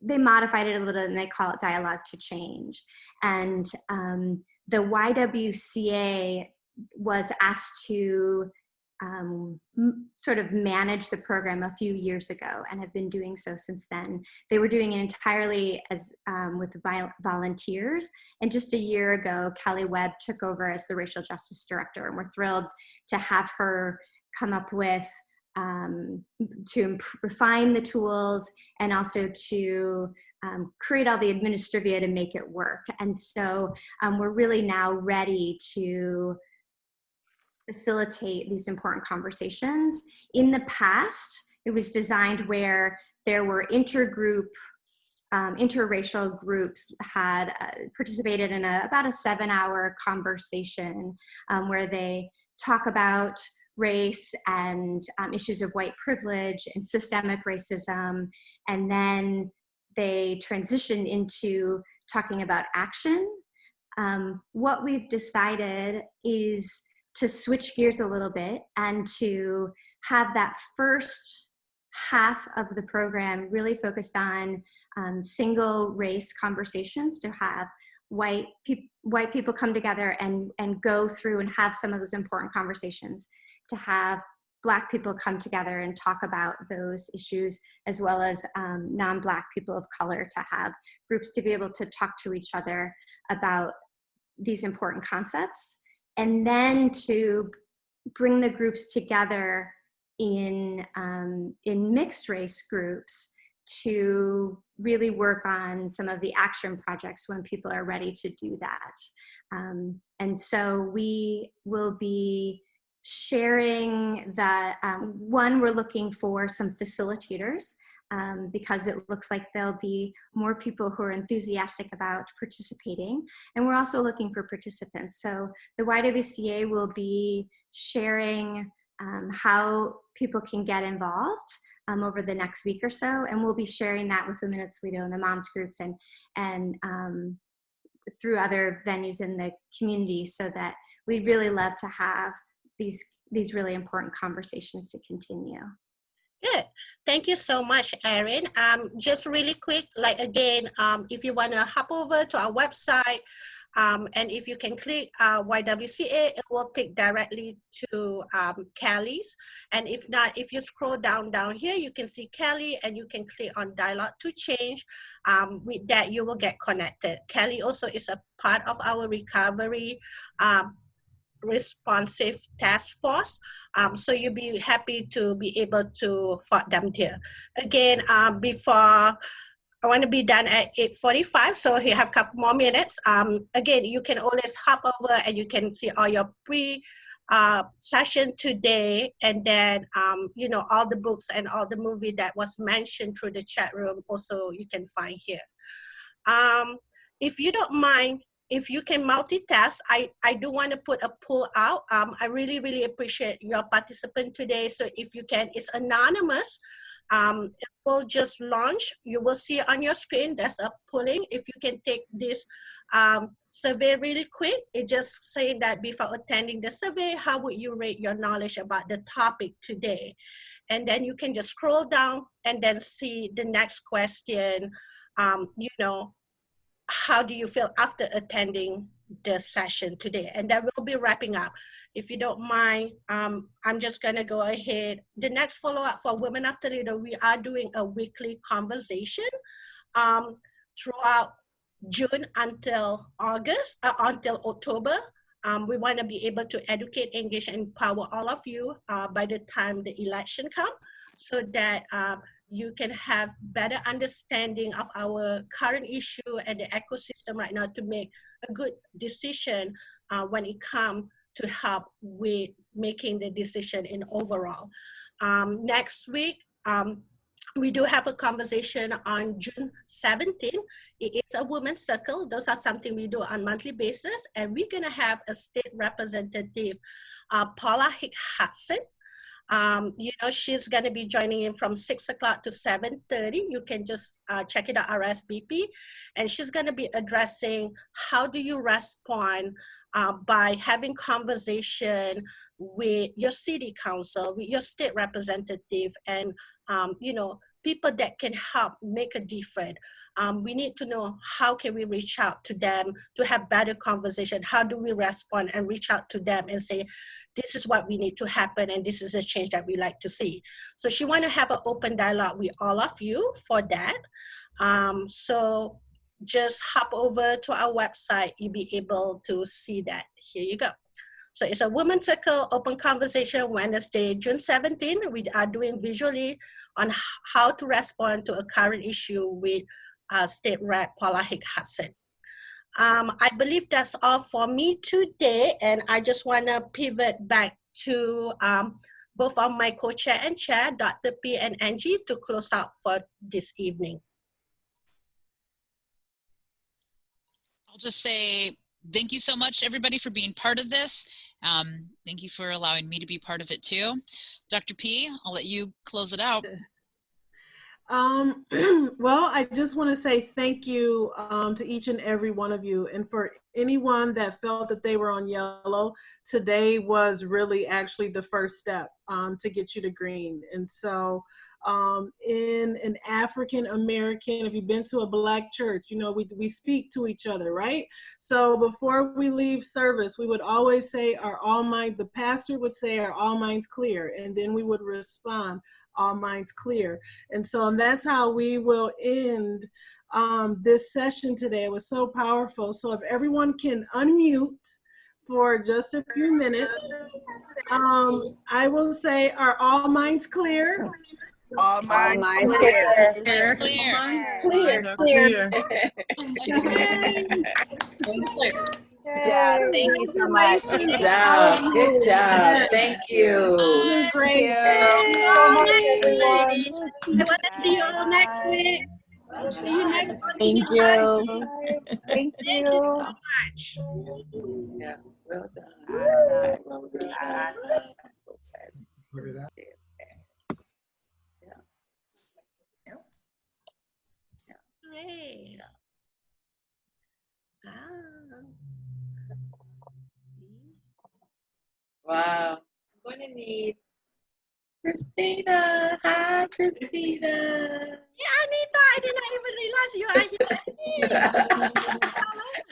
modified it a little and they call it Dialogue to Change. And the YWCA was asked to sort of manage the program a few years ago and have been doing so since then. They were doing it entirely as with volunteers, and just a year ago Kelly Webb took over as the racial justice director, and we're thrilled to have her come up with to refine the tools and also to create all the administrivia to make it work. And so we're really now ready to facilitate these important conversations. In the past, it was designed where there were interracial groups had participated in about a 7-hour conversation where they talk about race and issues of white privilege and systemic racism, and then they transitioned into talking about action. What we've decided is to switch gears a little bit and to have that first half of the program really focused on single race conversations, to have white people come together and go through and have some of those important conversations, to have Black people come together and talk about those issues, as well as non-Black people of color, to have groups to be able to talk to each other about these important concepts, and then to bring the groups together in mixed race groups to really work on some of the action projects when people are ready to do that. And so we will be sharing that, one, we're looking for some facilitators, because it looks like there'll be more people who are enthusiastic about participating. And we're also looking for participants. So the YWCA will be sharing how people can get involved over the next week or so. And we'll be sharing that with Women at Toledo and the moms groups and through other venues in the community, so that we'd really love to have these really important conversations to continue. Good. Thank you so much, Erin. Just really quick, like again, if you want to hop over to our website, and if you can click YWCA, it will take directly to Kelly's. And if not, if you scroll down here, you can see Kelly, and you can click on Dialogue to Change. With that, you will get connected. Kelly also is a part of our recovery responsive task force, so you'll be happy to be able to find them there. Again, before I want to be done at 8:45, so you have a couple more minutes. Again, you can always hop over and you can see all your session today, and then you know, all the books and all the movie that was mentioned through the chat room also you can find here. If you don't mind, if you can multitask, I do want to put a poll out. I really appreciate your participant today. So if you can, it's anonymous. It will just launch. You will see on your screen, there's a polling. If you can take this survey really quick, it just saying that before attending the survey, how would you rate your knowledge about the topic today? And then you can just scroll down and then see the next question, you know, how do you feel after attending the session today? And then we'll be wrapping up. If you don't mind, I'm just gonna go ahead. The next follow-up for Women of Toledo, we are doing a weekly conversation throughout June until October. We wanna be able to educate, engage, and empower all of you by the time the election comes, so that you can have better understanding of our current issue and the ecosystem right now to make a good decision when it comes to help with making the decision in overall. Next week, we do have a conversation on June 17th. It's a women's circle. Those are something we do on a monthly basis. And we're gonna have a state representative, Paula Hudson. You know, she's going to be joining in from 6 o'clock to 7:30. You can just check it out, RSVP. And she's going to be addressing how do you respond by having conversation with your city council, with your state representative, and, you know, people that can help make a difference. We need to know how can we reach out to them to have better conversation. How do we respond and reach out to them and say, this is what we need to happen and this is a change that we like to see. So she want to have an open dialogue with all of you for that. So just hop over to our website. You'll be able to see that. Here you go. So it's a Women's Circle Open Conversation Wednesday, June 17th. We are doing visually on how to respond to a current issue with State Rep Paula Hudson. I believe that's all for me today, and I just want to pivot back to both of my co-chair and chair, Dr. P and Angie, to close out for this evening. I'll just say thank you so much, everybody, for being part of this. Thank you for allowing me to be part of it too. Dr. P, I'll let you close it out. Well, I just want to say thank you to each and every one of you, and for anyone that felt that they were on yellow, today was really actually the first step to get you to green. And so in an African American, if you've been to a Black church, you know, we speak to each other, right? So before we leave service, we would always say, the pastor would say, "Are all minds clear?" And then we would respond, "All minds clear." And so that's how we will end this session today. It was so powerful. So if everyone can unmute for just a few minutes, I will say, "Are all minds clear?" All minds clear. It's clear. Clear. Clear. Good job. Thank you so much. Good job. Good job. Thank you. Great. Thank you so much, everyone. I want to see you all next week. See you next week. Thank you. Thank Thank you so much. Yeah, well done. Well done. I'm so glad. Great. Wow. I'm going to need Christina. Hi, Christina. Yeah, Anita, I did not even realize you are here.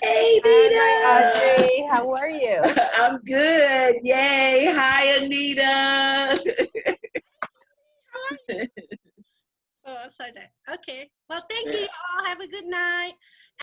Hey, Hi, Anita. Audrey. How are you? I'm good. Yay. Hi, Anita. So that. Okay. Well, thank you all. Have a good night.